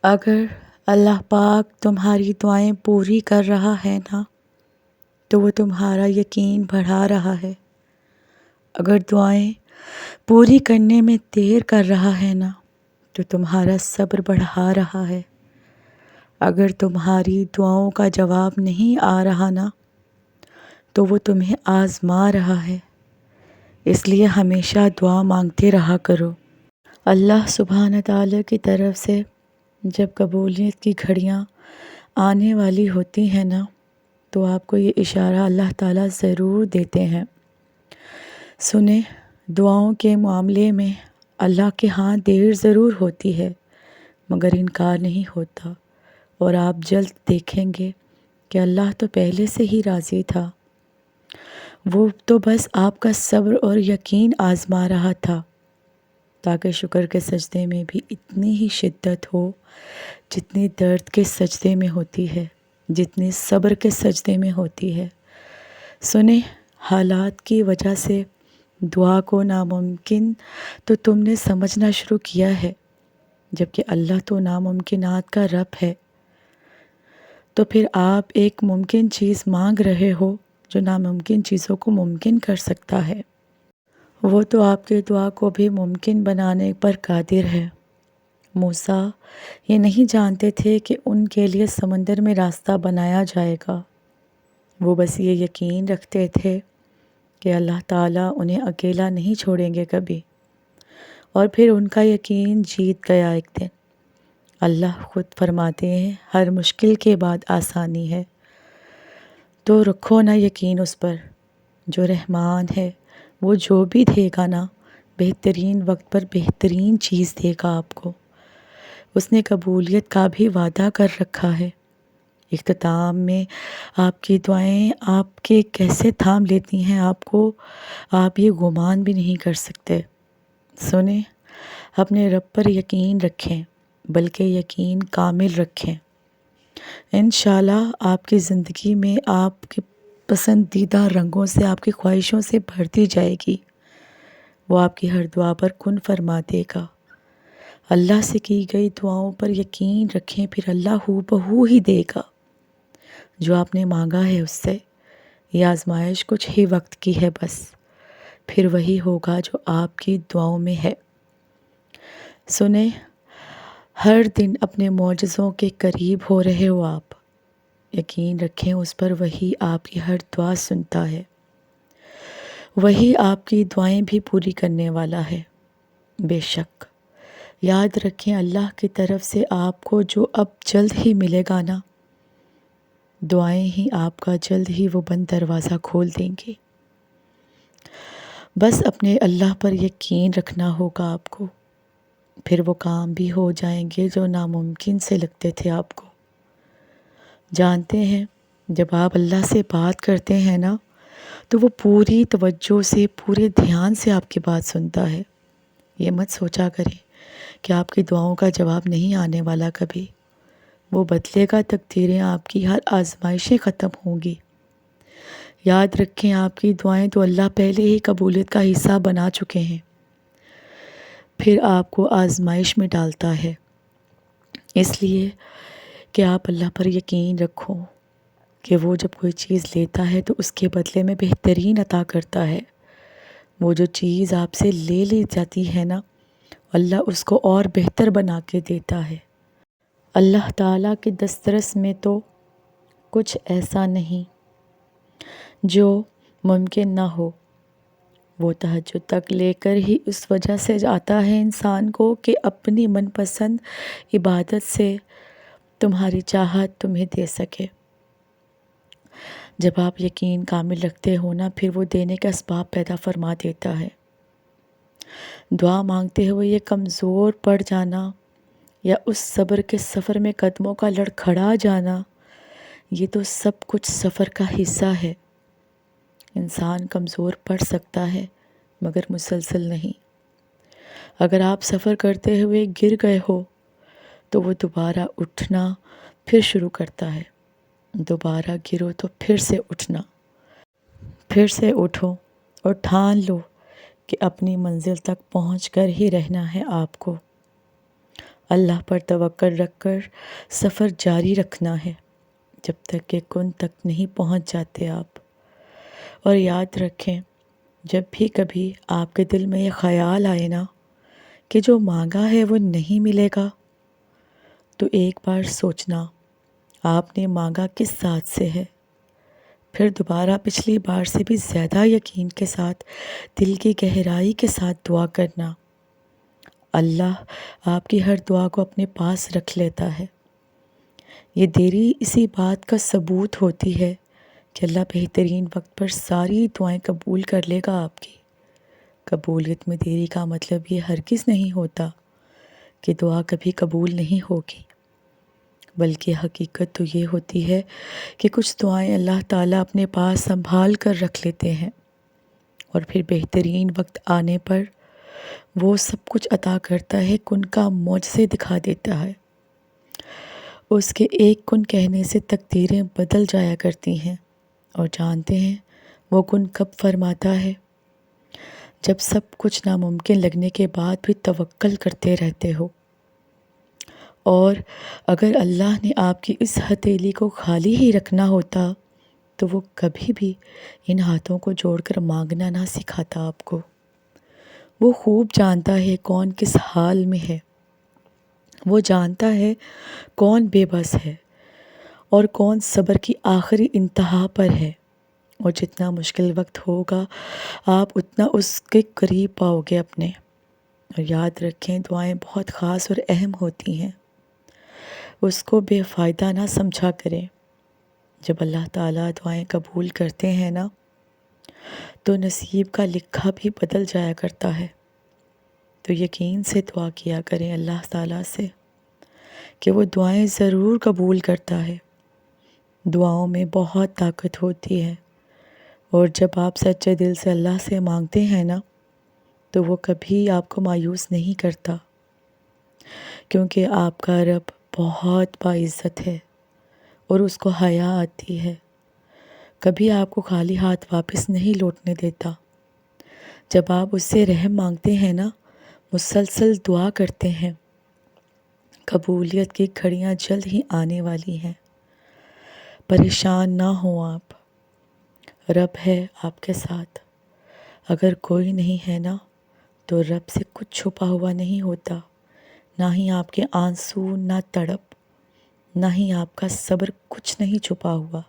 اگر اللہ پاک تمہاری دعائیں پوری کر رہا ہے نا تو وہ تمہارا یقین بڑھا رہا ہے۔ اگر دعائیں پوری کرنے میں دیر کر رہا ہے نا تو تمہارا صبر بڑھا رہا ہے۔ اگر تمہاری دعاؤں کا جواب نہیں آ رہا نا تو وہ تمہیں آزما رہا ہے۔ اس لیے ہمیشہ دعا مانگتے رہا کرو۔ اللہ سبحانہ تعالیٰ کی طرف سے جب قبولیت کی گھڑیاں آنے والی ہوتی ہیں نا تو آپ کو یہ اشارہ اللہ تعالیٰ ضرور دیتے ہیں۔ سنیں، دعاؤں کے معاملے میں اللہ کے ہاں دیر ضرور ہوتی ہے مگر انکار نہیں ہوتا، اور آپ جلد دیکھیں گے کہ اللہ تو پہلے سے ہی راضی تھا۔ وہ تو بس آپ کا صبر اور یقین آزما رہا تھا تاکہ شکر کے سجدے میں بھی اتنی ہی شدت ہو جتنی درد کے سجدے میں ہوتی ہے، جتنی صبر کے سجدے میں ہوتی ہے۔ سنیں، حالات کی وجہ سے دعا کو ناممکن تو تم نے سمجھنا شروع کیا ہے، جبکہ اللہ تو ناممکنات کا رب ہے۔ تو پھر آپ ایک ممکن چیز مانگ رہے ہو جو ناممکن چیزوں کو ممکن کر سکتا ہے۔ وہ تو آپ کی دعا کو بھی ممکن بنانے پر قادر ہے۔ موسیٰ یہ نہیں جانتے تھے کہ ان کے لیے سمندر میں راستہ بنایا جائے گا۔ وہ بس یہ یقین رکھتے تھے کہ اللہ تعالیٰ انہیں اکیلا نہیں چھوڑیں گے کبھی، اور پھر ان کا یقین جیت گیا ایک دن۔ اللہ خود فرماتے ہیں ہر مشکل کے بعد آسانی ہے، تو رکھو نا یقین اس پر جو رحمان ہے۔ وہ جو بھی دے گا نا بہترین وقت پر بہترین چیز دے گا آپ کو۔ اس نے قبولیت کا بھی وعدہ کر رکھا ہے۔ اختتام میں آپ کی دعائیں آپ کے کیسے تھام لیتی ہیں آپ یہ گمان بھی نہیں کر سکتے۔ سنیں، اپنے رب پر یقین رکھیں، بلکہ یقین کامل رکھیں۔ انشاءاللہ آپ کی زندگی میں آپ کے پسندیدہ رنگوں سے، آپ کی خواہشوں سے بھرتی جائے گی۔ وہ آپ کی ہر دعا پر کن فرما دے گا۔ اللہ سے کی گئی دعاؤں پر یقین رکھیں، پھر اللہ ہو بہو ہی دے گا جو آپ نے مانگا ہے اس سے۔ یہ آزمائش کچھ ہی وقت کی ہے بس، پھر وہی ہوگا جو آپ کی دعاؤں میں ہے۔ سنیں، ہر دن اپنے معجزوں کے قریب ہو رہے ہو آپ۔ یقین رکھیں اس پر، وہی آپ کی ہر دعا سنتا ہے، وہی آپ کی دعائیں بھی پوری کرنے والا ہے۔ بے شک یاد رکھیں اللہ کی طرف سے آپ کو جو اب جلد ہی ملے گا نا، دعائیں ہی آپ کا جلد ہی وہ بند دروازہ کھول دیں گی۔ بس اپنے اللہ پر یقین رکھنا ہوگا آپ کو، پھر وہ کام بھی ہو جائیں گے جو ناممکن سے لگتے تھے آپ کو۔ جانتے ہیں جب آپ اللہ سے بات کرتے ہیں نا تو وہ پوری توجہ سے، پورے دھیان سے آپ کی بات سنتا ہے۔ یہ مت سوچا کریں کہ آپ کی دعاؤں کا جواب نہیں آنے والا کبھی۔ وہ بدلے گا تقدیریں، آپ کی ہر آزمائشیں ختم ہوں گی۔ یاد رکھیں آپ کی دعائیں تو اللہ پہلے ہی قبولیت کا حصہ بنا چکے ہیں، پھر آپ کو آزمائش میں ڈالتا ہے۔ اس لیے کہ آپ اللہ پر یقین رکھو کہ وہ جب کوئی چیز لیتا ہے تو اس کے بدلے میں بہترین عطا کرتا ہے۔ وہ جو چیز آپ سے لے لی جاتی ہے نا، اللہ اس کو اور بہتر بنا کے دیتا ہے۔ اللہ تعالیٰ کے دسترس میں تو کچھ ایسا نہیں جو ممکن نہ ہو۔ وہ تہجد تک لے کر ہی اس وجہ سے آتا ہے انسان کو کہ اپنی من پسند عبادت سے تمہاری چاہت تمہیں دے سکے۔ جب آپ یقین کامل رکھتے ہو نا، پھر وہ دینے کا اسباب پیدا فرما دیتا ہے۔ دعا مانگتے ہوئے یہ کمزور پڑ جانا یا اس صبر کے سفر میں قدموں کا لڑکھڑا جانا، یہ تو سب کچھ سفر کا حصہ ہے۔ انسان کمزور پڑ سکتا ہے مگر مسلسل نہیں۔ اگر آپ سفر کرتے ہوئے گر گئے ہو تو وہ دوبارہ اٹھنا پھر شروع کرتا ہے۔ دوبارہ گرو تو پھر سے اٹھنا، پھر سے اٹھو اور ٹھان لو کہ اپنی منزل تک پہنچ کر ہی رہنا ہے آپ کو۔ اللہ پر توکل رکھ کر سفر جاری رکھنا ہے جب تک کہ کن تک نہیں پہنچ جاتے آپ۔ اور یاد رکھیں، جب بھی کبھی آپ کے دل میں یہ خیال آئے نا کہ جو مانگا ہے وہ نہیں ملے گا، تو ایک بار سوچنا آپ نے مانگا کس ذات سے ہے، پھر دوبارہ پچھلی بار سے بھی زیادہ یقین کے ساتھ دل کی گہرائی کے ساتھ دعا کرنا۔ اللہ آپ کی ہر دعا کو اپنے پاس رکھ لیتا ہے۔ یہ دیری اسی بات کا ثبوت ہوتی ہے کہ اللہ بہترین وقت پر ساری دعائیں قبول کر لے گا آپ کی۔ قبولیت میں دیری کا مطلب یہ ہرگز نہیں ہوتا کہ دعا کبھی قبول نہیں ہوگی، بلکہ حقیقت تو یہ ہوتی ہے کہ کچھ دعائیں اللہ تعالیٰ اپنے پاس سنبھال کر رکھ لیتے ہیں، اور پھر بہترین وقت آنے پر وہ سب کچھ عطا کرتا ہے، کن کا معجزے دکھا دیتا ہے۔ اس کے ایک کن کہنے سے تقدیریں بدل جایا کرتی ہیں، اور جانتے ہیں وہ کن کب فرماتا ہے؟ جب سب کچھ ناممکن لگنے کے بعد بھی توکل کرتے رہتے ہو۔ اور اگر اللہ نے آپ کی اس ہتھیلی کو خالی ہی رکھنا ہوتا تو وہ کبھی بھی ان ہاتھوں کو جوڑ کر مانگنا نہ سکھاتا آپ کو۔ وہ خوب جانتا ہے کون کس حال میں ہے، وہ جانتا ہے کون بے بس ہے اور کون صبر کی آخری انتہا پر ہے، اور جتنا مشکل وقت ہوگا آپ اتنا اس کے قریب پاؤ گے اپنے۔ اور یاد رکھیں، دعائیں بہت خاص اور اہم ہوتی ہیں، اس کو بے فائدہ نہ سمجھا کریں۔ جب اللہ تعالیٰ دعائیں قبول کرتے ہیں نا تو نصیب کا لکھا بھی بدل جایا کرتا ہے۔ تو یقین سے دعا کیا کریں اللہ تعالیٰ سے کہ وہ دعائیں ضرور قبول کرتا ہے۔ دعاؤں میں بہت طاقت ہوتی ہے، اور جب آپ سچے دل سے اللہ سے مانگتے ہیں نا تو وہ کبھی آپ کو مایوس نہیں کرتا، کیونکہ آپ کا رب بہت باعزت ہے اور اس کو حیا آتی ہے، کبھی آپ کو خالی ہاتھ واپس نہیں لوٹنے دیتا۔ جب آپ اس سے رحم مانگتے ہیں نا، مسلسل دعا کرتے ہیں، قبولیت کی گھڑیاں جلد ہی آنے والی ہیں۔ پریشان نہ ہوں آپ، رب ہے آپ کے ساتھ۔ اگر کوئی نہیں ہے نا تو رب سے کچھ چھپا ہوا نہیں ہوتا، نہ ہی آپ کے آنسو، نہ تڑپ، نہ ہی آپ کا صبر، کچھ نہیں چھپا ہوا۔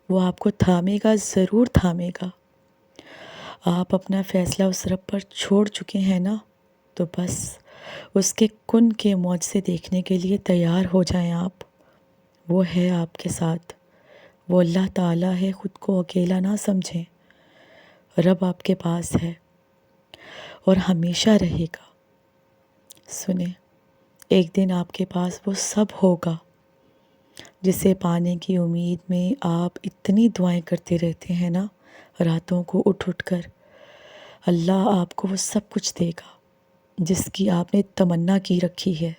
وہ آپ کو تھامے گا، ضرور تھامے گا۔ آپ اپنا فیصلہ اس رب پر چھوڑ چکے ہیں نا تو بس اس کے کن کے معجزے دیکھنے کے لیے تیار ہو جائیں آپ۔ وہ ہے آپ کے ساتھ، وہ اللہ تعالیٰ ہے، خود کو اکیلا نہ سمجھیں۔ رب آپ کے پاس ہے اور ہمیشہ رہے گا۔ سنیں، ایک دن آپ کے پاس وہ سب ہوگا جسے پانے کی امید میں آپ اتنی دعائیں کرتے رہتے ہیں نا، راتوں کو اٹھ اٹھ کر۔ اللہ آپ کو وہ سب کچھ دے گا جس کی آپ نے تمنا کی رکھی ہے۔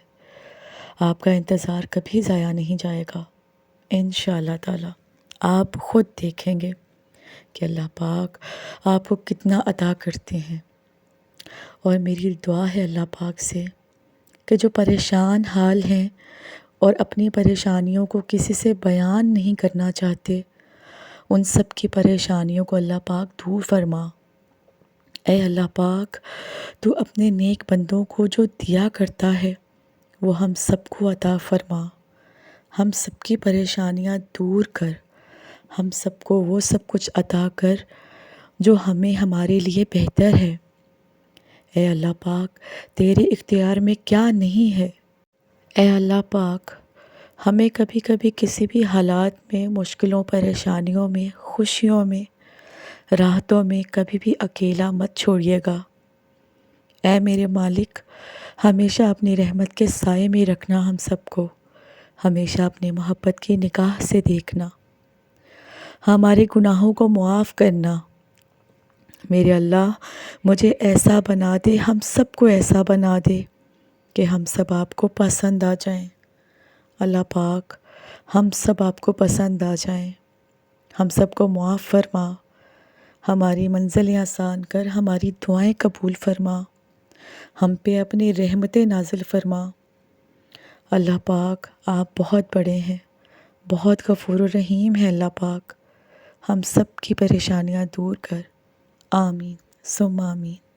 آپ کا انتظار کبھی ضائع نہیں جائے گا، انشاءاللہ تعالی۔ آپ خود دیکھیں گے کہ اللہ پاک آپ کو کتنا عطا کرتے ہیں۔ اور میری دعا ہے اللہ پاک سے کہ جو پریشان حال ہیں اور اپنی پریشانیوں کو کسی سے بیان نہیں کرنا چاہتے، ان سب کی پریشانیوں کو اللہ پاک دور فرما۔ اے اللہ پاک، تو اپنے نیک بندوں کو جو دیا کرتا ہے وہ ہم سب کو عطا فرما۔ ہم سب کی پریشانیاں دور کر، ہم سب کو وہ سب کچھ عطا کر جو ہمیں ہمارے لیے بہتر ہے۔ اے اللہ پاک، تیرے اختیار میں کیا نہیں ہے۔ اے اللہ پاک، ہمیں کبھی کبھی کسی بھی حالات میں، مشکلوں، پریشانیوں میں، خوشیوں میں، راحتوں میں کبھی بھی اکیلا مت چھوڑیے گا۔ اے میرے مالک، ہمیشہ اپنی رحمت کے سائے میں رکھنا ہم سب کو، ہمیشہ اپنی محبت کی نگاہ سے دیکھنا، ہمارے گناہوں کو معاف کرنا۔ میرے اللہ، مجھے ایسا بنا دے، ہم سب کو ایسا بنا دے کہ ہم سب آپ کو پسند آ جائیں۔ اللہ پاک، ہم سب آپ کو پسند آ جائیں، ہم سب کو معاف فرما، ہماری منزلیں آسان کر، ہماری دعائیں قبول فرما، ہم پہ اپنی رحمتیں نازل فرما۔ اللہ پاک آپ بہت بڑے ہیں، بہت غفور و رحیم ہے اللہ پاک، ہم سب کی پریشانیاں دور کر، آمین ثم آمین۔